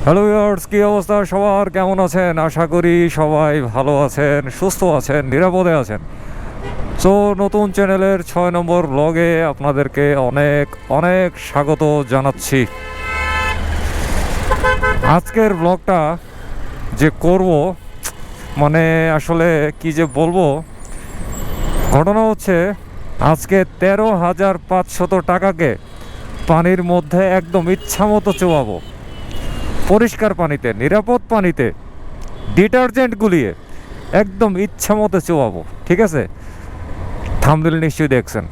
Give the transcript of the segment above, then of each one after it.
Hello viewers, কী অবস্থা সবার? কেমন আছেন? আশা করি সবাই ভালো আছেন, সুস্থ আছেন, নিরাপদে আছেন। সো নতুন চ্যানেলের 6 নম্বর ব্লগে আপনাদেরকে অনেক অনেক স্বাগত জানাচ্ছি। আজকের ব্লগটা যে করব মানে আসলে কি যে বলবো, ঘটনা হচ্ছে আজকে 13,500 টাকাকে পানির মধ্যে একদম ইচ্ছা মতো চোয়াবো, পরিষ্কার পানিতে, নিরাপদ পানিতে, ডিটারজেন্ট গুলিয়ে একদম ইচ্ছা মতো চোয়াবো। ঠিক আছে, থাম্বনেল নিশ্চয়ই দেখছেন।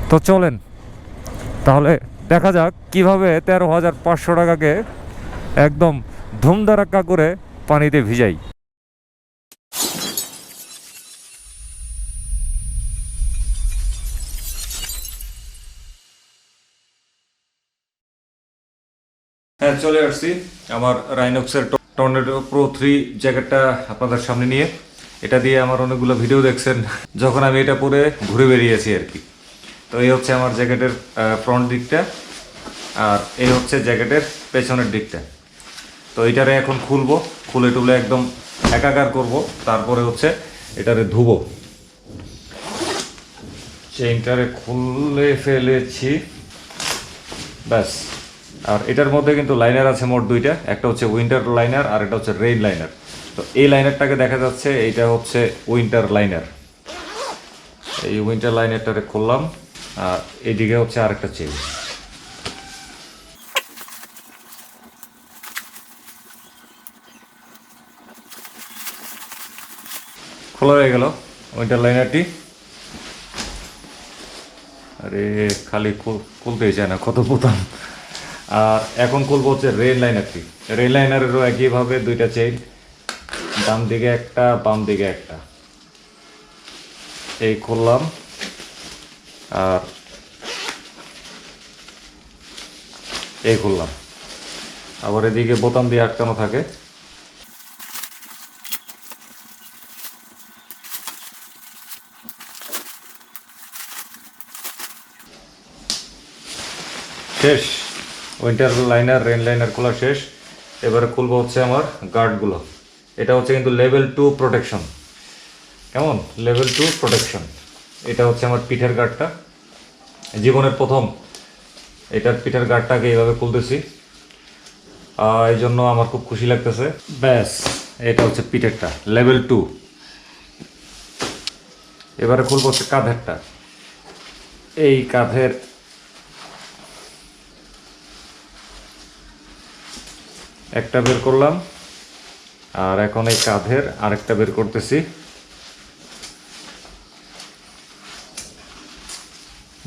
তো চলেন তাহলে দেখা যাক কিভাবে 13,500 টাকাকে একদম ধুমধারাক্কা করে পানিতে ভিজাই। হ্যাঁ, চলে আসছি আমার রাইনক্সের টর্নেডো প্রো 3 জ্যাকেটটা আপনাদের সামনে নিয়ে। এটা দিয়ে আমার অনেকগুলো ভিডিও দেখছেন যখন আমি এটা পরে ঘুরে বেরিয়েছি আর কি। তো এই হচ্ছে আমার জ্যাকেটের ফ্রন্ট দিকটা, আর এই হচ্ছে জ্যাকেটের পেছনের দিকটা। তো এটারে এখন খুলবো, খুলে টুলে একদম একাকার করব, তারপরে হচ্ছে এটারে ধুবো। চেইনটারে খুলে ফেলেছি, ব্যাস। আর এটার মধ্যে কিন্তু লাইনার আছে মোট দুইটা, একটা হচ্ছে উইন্টার লাইনার আর একটা হচ্ছে রেইন লাইনার। তো এই লাইনারটাকে দেখা যাচ্ছে এইটা হচ্ছে উইন্টার লাইনার। এই উইন্টার লাইনারটারে খুললাম, আর এইদিকে হচ্ছে আরেকটা চেইন। খোলা হয়ে গেল উইন্টার লাইনারটি। আরে খালি খুলতেই চায় না, কত বোতাম। আর এখন খুলবো হচ্ছে রেল লাইনারটি। রেল লাইনারেরও একইভাবে দুইটা চেইন, ডান দিকে একটা, বাম দিকে একটা। এই খুললাম, আর এই খুললাম। আবার এদিকে বোতাম দিয়ে আটকানো থাকে। শেষ, উইন্টার লাইনার রেন লাইনার খোলা শেষ। এবারে খুলবো হচ্ছে আমার গার্ডগুলো। এটা হচ্ছে কিন্তু লেভেল 2 প্রোটেকশন। কেমন লেভেল 2 প্রোটেকশন? এটা হচ্ছে আমার পিঠের গার্ডটা, জীবনের প্রথম এটার পিঠের গার্ডটাকে এইভাবে খুলতেছি, এই জন্য আমার খুব খুশি লাগতেছে। ব্যাস, এটা হচ্ছে পিঠেরটা লেভেল 2। এবারে খুলবো হচ্ছে কাঁধেরটা। এই কাঁধের একটা বের করলাম, আর এখন এই কাঁধের আরেকটা বের করতেছি।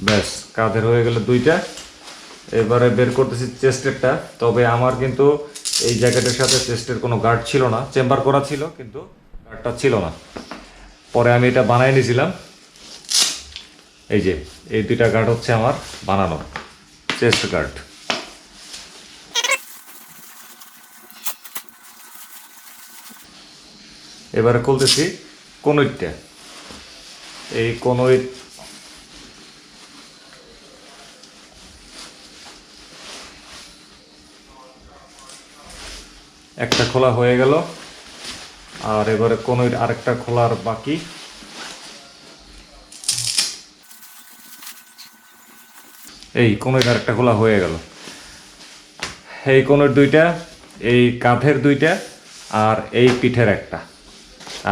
ব্যাস, কাঁধের হয়ে গেল দুইটা। এবারে বের করতেছি চেস্টেরটা। তবে আমার কিন্তু এই জ্যাকেটের সাথে চেস্টের কোনো গার্ড ছিল না, চেম্বার করা ছিল কিন্তু গার্ডটা ছিল না। পরে আমি এটা বানাই নিয়েছিলাম। এই যে এই দুইটা গার্ড হচ্ছে আমার বানানো চেস্ট গার্ড। এবারে খুলতেছি কনুইটা। এই কনুই একটা খোলা হয়ে গেল, আর এবারে কনুইর আরেকটা খোলার বাকি। এই কনুইর আরেকটা খোলা হয়ে গেল। এই কনুইর দুইটা, এই কাঁধের দুইটা, আর এই পিঠের একটা।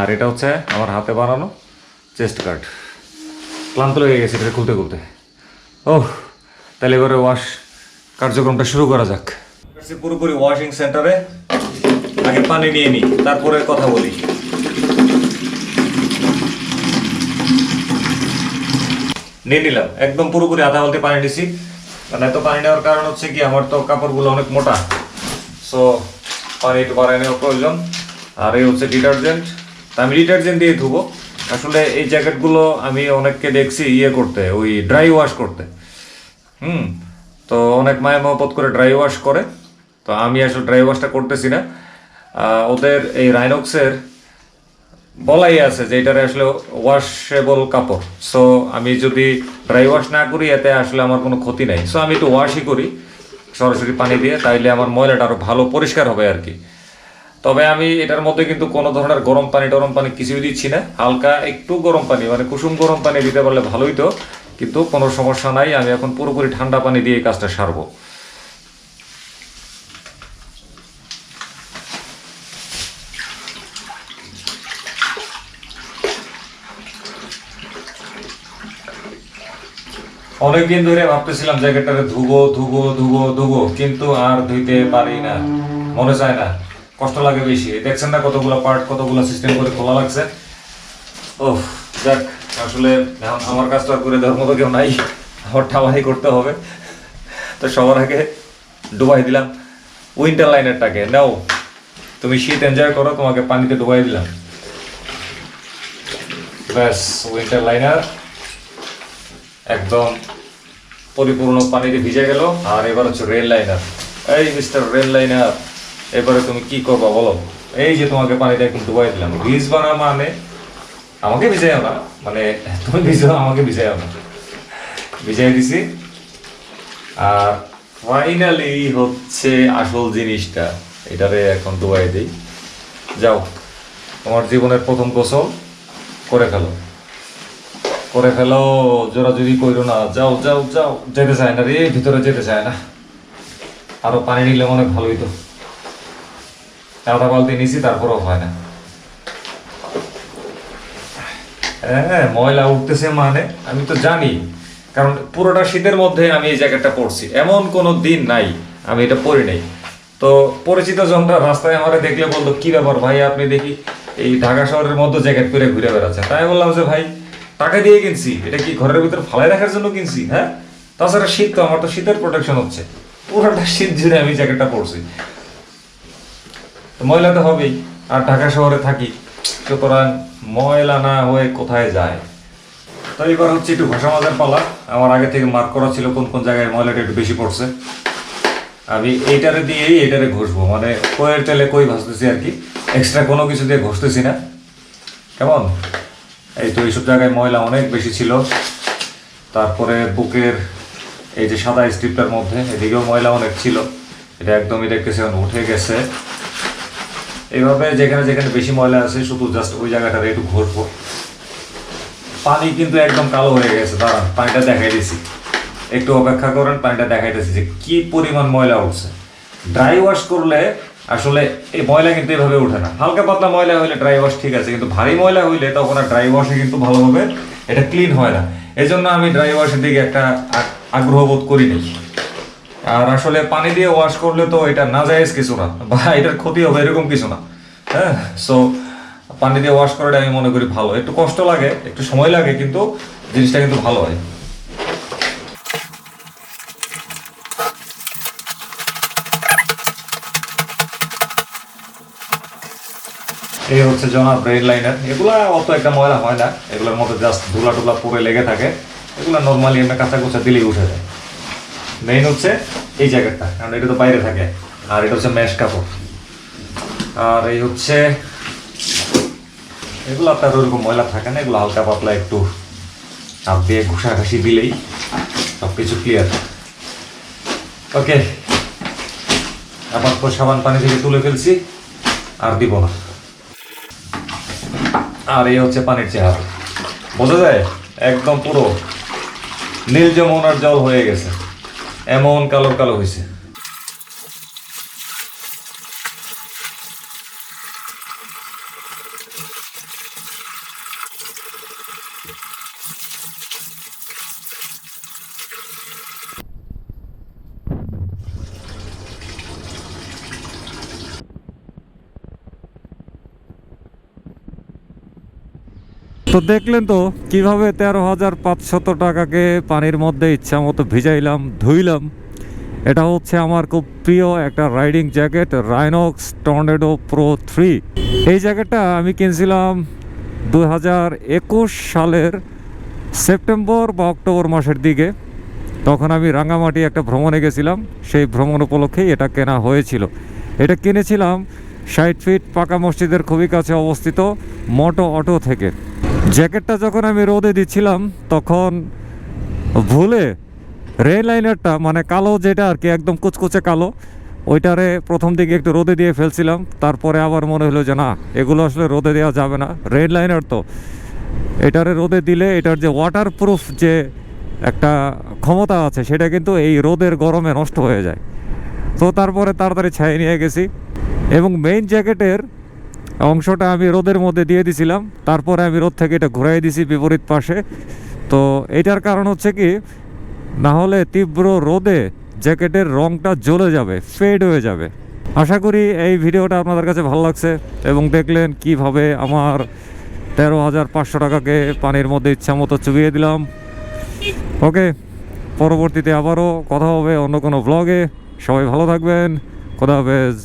আর এটা হচ্ছে আমার হাতে বানানো চেস্ট গার্ড। ক্লান্ত লেগে গেছে এটা খুলতে খুলতে। ওহ, তাহলে এবারে ওয়াশ কার্যক্রমটা শুরু করা যাক। পুরোপুরি ওয়াশিং সেন্টারে আগে পানি নিয়ে নিই, তারপরে কথা বলি। নিয়ে নিলাম একদম পুরোপুরি আধা বালতি পানি নিছি। মানে এত পানি নেওয়ার কারণ হচ্ছে কি, আমার তো কাপড়গুলো অনেক মোটা, সো পানি একটু বাড়াই নেওয়ার প্রয়োজন। আর এই হচ্ছে ডিটারজেন্ট। আমি ডিটারজেন্ট দিয়ে ধুবো। আসলে এই জ্যাকেটগুলো আমি অনেককে দেখছি করতে, ওই ড্রাই ওয়াশ করতে। তো অনেক মায়া মহব্বত করে ড্রাই ওয়াশ করে। তো আমি আসলে ড্রাই ওয়াশটা করতেছি না। ওদের এই রাইনক্সের বলাই আছে যে এটারে আসলে ওয়াশেবল কাপড়। সো আমি যদি ড্রাই ওয়াশ না করি এতে আসলে আমার কোনো ক্ষতি নাই। সো আমি একটু ওয়াশই করি। সরাসরি পানি দিয়ে, তাইলে আমার ময়লাটা আরও ভালো পরিষ্কার হবে আর কি। তবে আমি এটার মধ্যে কিন্তু কোনো ধরনের গরম পানি কিছুই দিচ্ছি না, হালকা একটু গরম পানি মানে কুসুম গরম পানি দিতে পারলে ভালোই তো, কিন্তু কোনো সমস্যা নাই। আমি এখন পুরোপুরি ঠান্ডা পানি দিয়ে এই কাজটা সারবো। অনেকদিন ধরে ভাবতেছিলাম জ্যাকেটটারে ধুবো, কিন্তু আর ধুইতে পারি না, মনে চায় না, কষ্ট লাগে বেশি। দেখছেন না কতগুলো পার্ট, কতগুলো সিস্টেম করে খোলা লাগছে। ও যাক, আসলে এখন আমার কাজটা করে দেওয়ার মতো কেউ নাই, আমার ঠামাই করতে হবে। তো সবার আগে ডুবাই দিলাম উইন্টার লাইনারটাকে। নাও তুমি শীত এনজয় করো, তোমাকে পানিতে ডুবাই দিলাম। ব্যাস, উইন্টার লাইনার একদম পরিপূর্ণ পানিতে ভিজে গেল। আর এবার হচ্ছে রেল লাইনার। এই মিস্টার রেল লাইনার, এবারে তুমি কি করবা বলো? এই যে তোমাকে পানিতে একদম ডুবাই দিলাম। ভিজবা না মানে আমাকে ভিজাইও না, মানে তুমি ভিজাও আমাকে ভিজাইও না, ভিজাই দিছি। আর ফাইনালি হচ্ছে আসল জিনিসটা, এটারে এখন ডুবাই দিই। যাও, তোমার জীবনের প্রথম গোসল করে ফেলো, জোরাজুরি কইরো না। যাও যাও যাও, যেতে চায় না রে, ভিতরে যেতে চায় না। আরো পানি নিলে মনে ভালোই তো, আধা বালতি নিছি তারপরও হয় না। হ্যাঁ, ময়লা উঠতেছে মানে আমি তো জানি, কারণ পুরোটা শীতের মধ্যে আমি এই জ্যাকেটটা পরছি, এমন কোনো দিন নাই আমি এটা পরি নাই। তো পরিচিত জনরা রাস্তায় আমার দেখলে বলতো, কি ব্যাপার ভাই, আপনি দেখি এই ঢাকা শহরের মধ্যে জ্যাকেট পরে ঘুরে বেড়াচ্ছেন। তাই বললাম যে ভাই, টাকা দিয়ে কিনছি, এটা কি ঘরের ভিতরে ফালাই রাখার জন্য কিনছি? হ্যাঁ, তাছাড়া শীত তো, আমার তো শীতের প্রোটেকশন হচ্ছে, পুরোটা শীত জুড়ে আমি জ্যাকেটটা পরছি। ময়লা তো হবেই, আর ঢাকা শহরে থাকি, সুতরাং ময়লা না হয়ে কোথায় যায়। তো এবার হচ্ছে একটু ঘষা মাজার পালা। আমার আগে থেকে মার্ক করা ছিল কোন কোন জায়গায় ময়লাটা একটু বেশি পড়ছে। আমি এইটারে ঘষবো, মানে কয়ের তেলে কই ভাজতেছি আর কি, এক্সট্রা কোনো কিছু দিয়ে ঘষতেছি না। কেমন? এই তো এইসব জায়গায় ময়লা অনেক বেশি ছিল। তারপরে বুকের এই যে সাদা স্ট্রিপটার মধ্যে এদিকেও ময়লা অনেক ছিল, এটা একদমই দেখতেছি এখন উঠে গেছে। এইভাবে যেখানে যেখানে বেশি ময়লা আছে শুধু জাস্ট ওই জায়গাটারে একটু ঘষবো। পানি কিন্তু একদম কালো হয়ে গেছে, দাঁড়ান পানিটা দেখাই দিছি, একটু অপেক্ষা করেন, পানিটা দেখাইতেছি যে কি পরিমাণ ময়লা উঠছে। ড্রাই ওয়াশ করলে আসলে এই ময়লা কিন্তু এভাবে উঠে না। হালকা পাতলা ময়লা হইলে ড্রাই ওয়াশ ঠিক আছে, কিন্তু ভারী ময়লা হইলে তখন আর ড্রাই ওয়াশে কিন্তু ভালোভাবে এটা ক্লিন হয় না। এই জন্য আমি ড্রাই ওয়াশের দিকে একটা আগ্রহ বোধ করি নাই। আর আসলে পানি দিয়ে ওয়াশ করলে তো এটা নাজায়েজ কিছু না, বা এটার ক্ষতি হবে এরকম কিছু না। হ্যাঁ, সো পানি দিয়ে ওয়াশ করাটা আমি মনে করি ভালো। একটু কষ্ট লাগে, একটু সময় লাগে, কিন্তু জিনিসটা কিন্তু ভালো হয়। এই হচ্ছে জনাব রেড লাইনার। এগুলা অত একটা ময়লা হয় না, এগুলোর মধ্যে জাস্ট ধুলা টুলা পরে লেগে থাকে, এগুলো নর্মালি আমরা কাঁচা কুচা দিলেই উঠে যায়। মেইন হচ্ছে এই জ্যাকেটটা, কারণ এটা তো বাইরে থাকে, আর এটা হচ্ছে ম্যাশ কাপড়। আর এই হচ্ছে এগুলো আপনার ওরকম ময়লা থাকে না, এগুলো হালকা পাতলা একটু হাত দিয়ে ঘষাঘাষি দিলেই সব কিছু ক্লিয়ার। ওকে, আবার তো সাবান পানি থেকে তুলে ফেলছি, আর দিব না। আর এই হচ্ছে পানির চেহারা, বোঝা যায় একদম পুরো নীল যমুনার জল হয়ে গেছে, এমন কালো কালো হয়েছে। তো দেখলেন তো কিভাবে 13,500 টাকাকে পানির মধ্যে ইচ্ছা মতো ভিজাইলাম, ধুইলাম। এটা হচ্ছে আমার খুব প্রিয় একটা রাইডিং জ্যাকেট, রাইনক্স টর্নেডো প্রো 3। এই জ্যাকেটটা আমি কিনছিলাম 2021 সালের সেপ্টেম্বর বা অক্টোবর মাসের দিকে। তখন আমি রাঙামাটি একটা ভ্রমণে গেছিলাম, সেই ভ্রমণ উপলক্ষেই এটা কেনা হয়েছিল। এটা কিনেছিলাম 60 ফিট পাকা মসজিদের খুবই কাছে অবস্থিত মোটো অটো থেকে। জ্যাকেটটা যখন আমি রোদে দিচ্ছিলাম তখন ভুলে রেড লাইনারটা মানে কালো যেটা আর কি, একদম কুচকুচে কালো, ওইটারে প্রথম দিকে একটু রোদে দিয়ে ফেলছিলাম, তারপরে আবার মনে হলো যে না, এগুলো আসলে রোদে দেওয়া যাবে না, রেড লাইনার তো এটারে রোদে দিলে এটার যে ওয়াটারপ্রুফ যে একটা ক্ষমতা আছে সেটা কিন্তু এই রোদের গরমে নষ্ট হয়ে যায়। তো তারপরে তাড়াতাড়ি ছাই নিয়ে গেছি, এবং মেইন জ্যাকেটের অংশটা আমি রোদের মধ্যে দিয়ে দিছিলাম, তারপরে আমি রোদ থেকে এটা ঘুরাই দিছি বিপরীত পাশে। তো এটার কারণ হচ্ছে কি, না হলে তীব্র রোদে জ্যাকেটের রংটা জ্বলে যাবে, ফেড হয়ে যাবে। আশা করি এই ভিডিওটা আপনাদের কাছে ভালো লাগছে এবং দেখলেন কিভাবে আমার 13,500 টাকাকে পানির মধ্যে ইচ্ছা মতো চুবিয়ে দিলাম। ওকে, পরবর্তীতে আবারও কথা হবে অন্য কোনো ব্লগে। সবাই ভালো থাকবেন, খোদা হাফেজ।